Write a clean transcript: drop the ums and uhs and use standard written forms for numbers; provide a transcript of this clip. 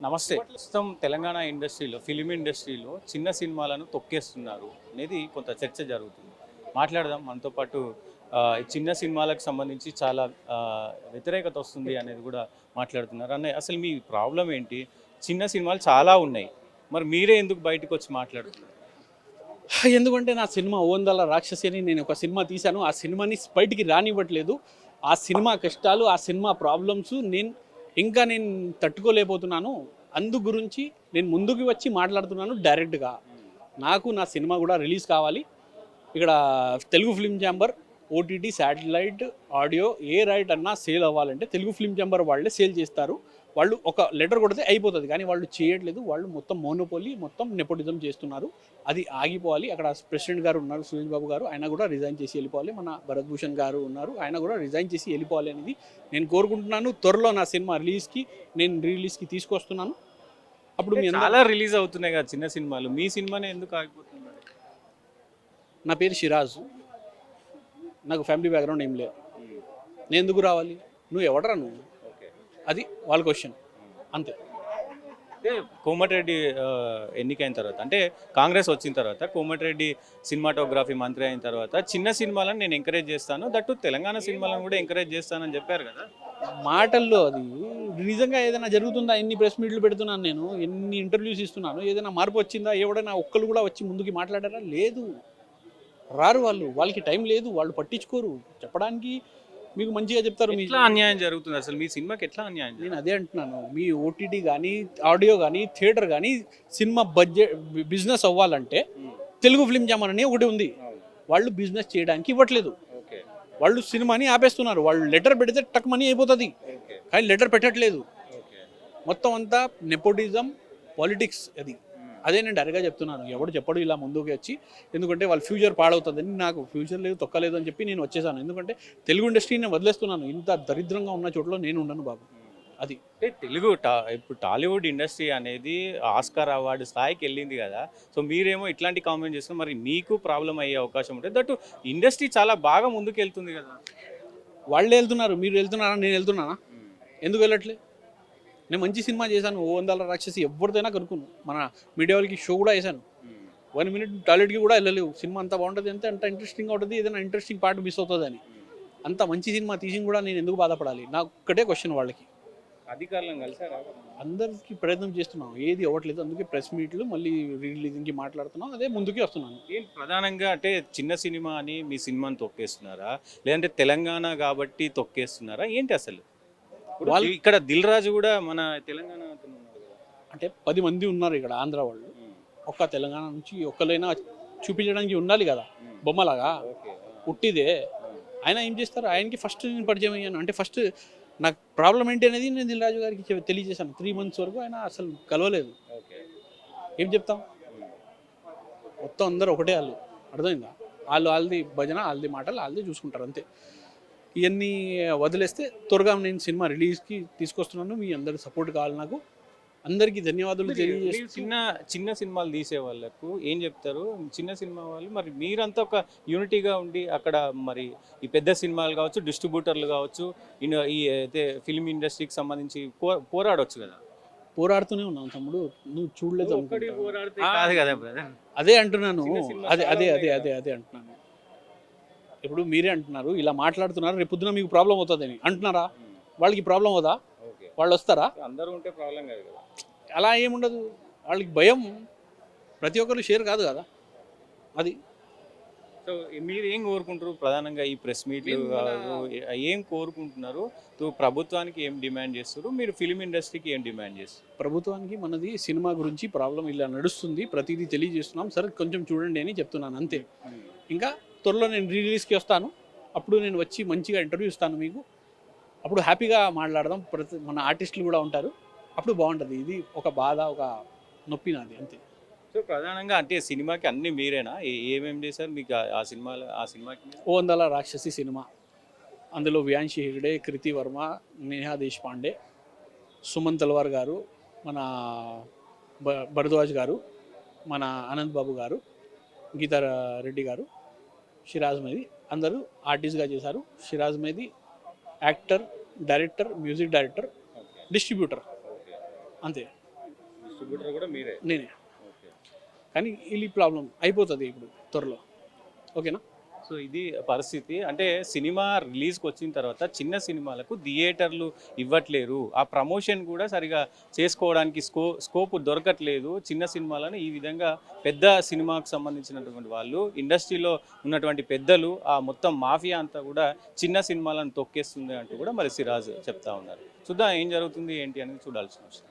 నమస్తే. ప్రస్తుతం తెలంగాణ ఇండస్ట్రీలో, ఫిల్మ్ ఇండస్ట్రీలో చిన్న సినిమాలను తొక్కేస్తున్నారు అనేది కొంత చర్చ జరుగుతుంది. మాట్లాడదాం. మనతో పాటు చిన్న సినిమాలకు సంబంధించి చాలా వ్యతిరేకత వస్తుంది అనేది కూడా మాట్లాడుతున్నారు. అన్నయ్య, అసలు మీ ప్రాబ్లం ఏంటి? చిన్న సినిమాలు చాలా ఉన్నాయి, మరి మీరే ఎందుకు బయటకు వచ్చి మాట్లాడుతున్నారు? ఎందుకంటే నా సినిమా 'ఓందల రాక్షసి' అని నేను ఒక సినిమా తీశాను. ఆ సినిమాని బయటికి రానివ్వట్లేదు. ఆ సినిమా కష్టాలు, ఆ సినిమా ప్రాబ్లమ్స్ నేను తట్టుకోలేకపోతున్నాను. అందు గురించి నేను ముందుకు వచ్చి మాట్లాడుతున్నాను డైరెక్ట్గా. నాకు నా సినిమా కూడా రిలీజ్ కావాలి. ఇక్కడ Telugu film chamber, OTT, satellite, audio ఏ రైట్ అన్నా సేల్ అవ్వాలంటే తెలుగు ఫిల్మ్ ఛాంబర్ వాళ్ళే సేల్ చేస్తారు. వాళ్ళు ఒక లెటర్ కొడితే అయిపోతుంది, కానీ వాళ్ళు చేయట్లేదు. వాళ్ళు మొత్తం మోనోపోలీ, మొత్తం నెపోటిజం చేస్తున్నారు. అది ఆగిపోవాలి. అక్కడ ప్రెసిడెంట్ గారు ఉన్నారు, సురేష్ బాబు గారు, ఆయన కూడా రిజైన్ చేసి వెళ్ళిపోవాలి. మన భరత్ భూషణ్ గారు ఉన్నారు, ఆయన కూడా రిజైన్ చేసి వెళ్ళిపోవాలి అనేది నేను కోరుకుంటున్నాను. త్వరలో నా సినిమా నేను రిలీజ్కి తీసుకొస్తున్నాను. అప్పుడు మీ చాలా రిలీజ్ అవుతున్నాయి కదా చిన్న సినిమాలు, మీ సినిమానే ఎందుకు ఆగిపోతుంది? నా పేరు షిరాజు, నాకు ఫ్యామిలీ బ్యాక్గ్రౌండ్ ఏం లేదు. నేను ఎందుకు రావాలి? నువ్వు ఎవడరా నువ్వు? అది వాళ్ళ క్వశ్చన్, అంతే. అంటే కోమటిరెడ్డి ఎన్నికైన తర్వాత, అంటే కాంగ్రెస్ వచ్చిన తర్వాత, కోమటిరెడ్డి సినిమాటోగ్రఫీ మంత్రి అయిన తర్వాత చిన్న సినిమాలను నేను ఎంకరేజ్ చేస్తాను, దట్టు తెలంగాణ సినిమాలను కూడా ఎంకరేజ్ చేస్తానని చెప్పారు కదా. మాటల్లో అది నిజంగా ఏదైనా జరుగుతుందా? ఎన్ని ప్రెస్ మీట్లు పెడుతున్నాను నేను, ఎన్ని ఇంటర్వ్యూస్ ఇస్తున్నాను, ఏదైనా మార్పు వచ్చిందా? ఎవడైనా ఒక్కరు కూడా వచ్చి ముందుకి మాట్లాడారా? లేదు, రారు. వాళ్ళకి టైం లేదు, వాళ్ళు పట్టించుకోరు. చెప్పడానికి మీకు మంచిగా చెప్తారు. మీకు అన్యాయం జరుగుతుంది అసలు మీ సినిమాకి? ఎట్లా అన్యాయం? నేను అదే అంటున్నాను, మీ ఓటీటీ కానీ, ఆడియో కానీ, థియేటర్ కానీ సినిమా బిజినెస్ అవ్వాలంటే తెలుగు ఫిల్మ్ ఛాంబర్ అని ఒకటి ఉంది. వాళ్ళు బిజినెస్ చేయడానికి ఇవ్వట్లేదు. వాళ్ళు సినిమాని ఆపేస్తున్నారు. వాళ్ళు లెటర్ పెడితే టక్ మనీ అయిపోతుంది, కానీ లెటర్ పెట్టట్లేదు. మొత్తం అంతా నెపోటిజం, పాలిటిక్స్. అదే నేను డైరెక్ట్గా చెప్తున్నాను. ఎవడు చెప్పడు ఇలా ముందుకు వచ్చి, ఎందుకంటే వాళ్ళ ఫ్యూచర్ పాడవుతుందని. నాకు ఫ్యూచర్ లేదు, తొక్కలేదు అని చెప్పి నేను వచ్చేసాను. ఎందుకంటే తెలుగు ఇండస్ట్రీని వదిలేస్తున్నాను. ఇంత దరిద్రంగా ఉన్న చోట్ల నేను ఉండను బాబు. అది తెలుగు ఇప్పుడు టాలీవుడ్ ఇండస్ట్రీ అనేది ఆస్కార్ అవార్డు స్థాయికి వెళ్ళింది కదా. సో మీరేమో ఇట్లాంటి కామెంట్ చేస్తున్నారు, మరి మీకు ప్రాబ్లం అయ్యే అవకాశం ఉంటుంది. దట్టు ఇండస్ట్రీ చాలా బాగా ముందుకు వెళ్తుంది కదా. వాళ్ళే వెళ్తున్నారు, మీరు వెళ్తున్నారా? నేను వెళ్తున్నానా? ఎందుకు వెళ్ళట్లే? నేను మంచి సినిమా చేశాను, 'ఓందల రాక్షసి'. ఎవరిదైనా కనుక్కును. మన మీడియా వాళ్ళకి షో కూడా వేశాను. 1 minute టాయిలెట్కి కూడా వెళ్ళలేవు. సినిమా అంత బాగుంటుంది, అంత ఇంట్రెస్టింగ్గా ఉంటుంది. ఏదైనా ఇంట్రెస్టింగ్ పార్ట్ మిస్ అవుతుంది అని. అంత మంచి సినిమా తీసి కూడా నేను ఎందుకు బాధపడాలి? నాకు ఒక్కటే క్వశ్చన్ వాళ్ళకి. అధికారులను కలిసారా? అందరికీ ప్రయత్నం చేస్తున్నాం, ఏది అవ్వట్లేదు. అందుకే ప్రెస్ మీట్లు, మళ్ళీ రిలీజింగ్కి మాట్లాడుతున్నాం. అదే ముందుకే వస్తున్నాను. ప్రధానంగా అంటే చిన్న సినిమా అని మీ సినిమాని తొక్కేస్తున్నారా, లేదంటే తెలంగాణ కాబట్టి తొక్కేస్తున్నారా, ఏంటి అసలు? వాళ్ళు ఇక్కడ దిల్ రాజు కూడా మన తెలంగాణ అంటే 10 మంది ఉన్నారు ఇక్కడ ఆంధ్ర వాళ్ళు. ఒక్క తెలంగాణ నుంచి ఒక్కరైనా చూపించడానికి ఉండాలి కదా, బొమ్మలాగా. పుట్టిదే ఆయన ఏం చేస్తారు? ఆయనకి ఫస్ట్ నేను పరిచయం అయ్యాను. అంటే ఫస్ట్ నాకు ప్రాబ్లం ఏంటి అనేది నేను దిల్ రాజు గారికి తెలియజేశాను. 3 months వరకు ఆయన అసలు కలవలేదు. ఏం చెప్తాం? మొత్తం అందరూ ఒకటే వాళ్ళు, అర్థమైందా? వాళ్ళది భజన, వాళ్ళది మాటలు, వాళ్ళది చూసుకుంటారు, అంతే. ఇవన్నీ వదిలేస్తే త్వరగా నేను సినిమా రిలీజ్కి తీసుకొస్తున్నాను. మీ అందరి సపోర్ట్ కావాలి నాకు. అందరికీ ధన్యవాదాలు తెలియజేస్తూ. చిన్న సినిమాలు తీసే వాళ్ళకు ఏం చెప్తారు? చిన్న సినిమా వాళ్ళు మరి మీరంతా ఒక యూనిటీగా ఉండి అక్కడ మరి ఈ పెద్ద సినిమాలు కావచ్చు, డిస్ట్రిబ్యూటర్లు కావచ్చు, ఈ అయితే ఫిల్మ్ ఇండస్ట్రీకి సంబంధించి పోరాడవచ్చు కదా. పోరాడుతూనే ఉన్నాను తమ్ముడు, నువ్వు చూడలేదు కాదు కదా. అదే అంటున్నాను, అదే అదే అదే అదే అదే అంటున్నాను. ఇప్పుడు మీరే అంటున్నారు, ఇలా మాట్లాడుతున్నారు, రేపు పొద్దున మీకు ప్రాబ్లం అవుతుందని అంటున్నారా? వాళ్ళకి ప్రాబ్లం అవుదా? వాళ్ళు వస్తారా? అందరూ ఉంటే ప్రాబ్లం కాదు కదా. అలా ఏముండదు, వాళ్ళకి భయం. ప్రతి ఒక్కరు షేర్ కాదు కదా అది. సో మీరు ఏం కోరుకుంటారు ప్రధానంగా ఈ ప్రెస్ మీట్లు? ఏం కోరుకుంటున్నారు? ప్రభుత్వానికి ఏం డిమాండ్ చేస్తారు? మీరు ఫిలిం ఇండస్ట్రీకి ఏం డిమాండ్ చేస్తారు? ప్రభుత్వానికి మనది సినిమా గురించి ప్రాబ్లం ఇలా నడుస్తుంది, ప్రతిదీ తెలియజేస్తున్నాం, సరే కొంచెం చూడండి అని చెప్తున్నాను, అంతే. ఇంకా త్వరలో నేను రిలీజ్కి వస్తాను. అప్పుడు నేను వచ్చి మంచిగా ఇంటర్వ్యూ ఇస్తాను మీకు. అప్పుడు హ్యాపీగా మాట్లాడదాం. మన ఆర్టిస్టులు కూడా ఉంటారు, అప్పుడు బాగుంటుంది. ఇది ఒక బాధ, ఒక నొప్పి నాది, అంతే. సో ప్రధానంగా అంటే సినిమాకి అన్నీ మీరేనా? ఏమేమి చేశారు మీకు ఆ సినిమాకి? 'ఓందల రాక్షసి' సినిమా, అందులో వ్యాంశి హెగ్డే, కృతి వర్మ, నేహా దేశపాండే, సుమన్ తల్వార్ గారు, మన భరద్వాజ్ గారు, మన ఆనంద్ బాబు గారు, గీతా రెడ్డి గారు, షిరాజ్ మేది, అందరూ ఆర్టిస్ట్గా చేశారు. Shiraz Mehdi actor, director, music director, distributor, అంతే. డిస్ట్రిబ్యూటర్ కూడా మీరే. నేనే. ఓకే. కానీ ఈ ప్రాబ్లం అయిపోతుంది ఇప్పుడు త్వరలో. ఓకేనా? సో ఇది పరిస్థితి. అంటే సినిమా రిలీజ్కి వచ్చిన తర్వాత చిన్న సినిమాలకు థియేటర్లు ఇవ్వట్లేరు, ఆ ప్రమోషన్ కూడా సరిగా చేసుకోవడానికి స్కోప్ దొరకట్లేదు. చిన్న సినిమాలను ఈ విధంగా పెద్ద సినిమాకు సంబంధించినటువంటి వాళ్ళు, ఇండస్ట్రీలో ఉన్నటువంటి పెద్దలు, ఆ మొత్తం మాఫియా అంతా కూడా చిన్న సినిమాలను తొక్కేస్తుంది అంటూ కూడా మరి సిరాజ్ చెప్తా ఉన్నారు. చూద్దాం ఏం జరుగుతుంది ఏంటి అనేది చూడాల్సిన అవసరం.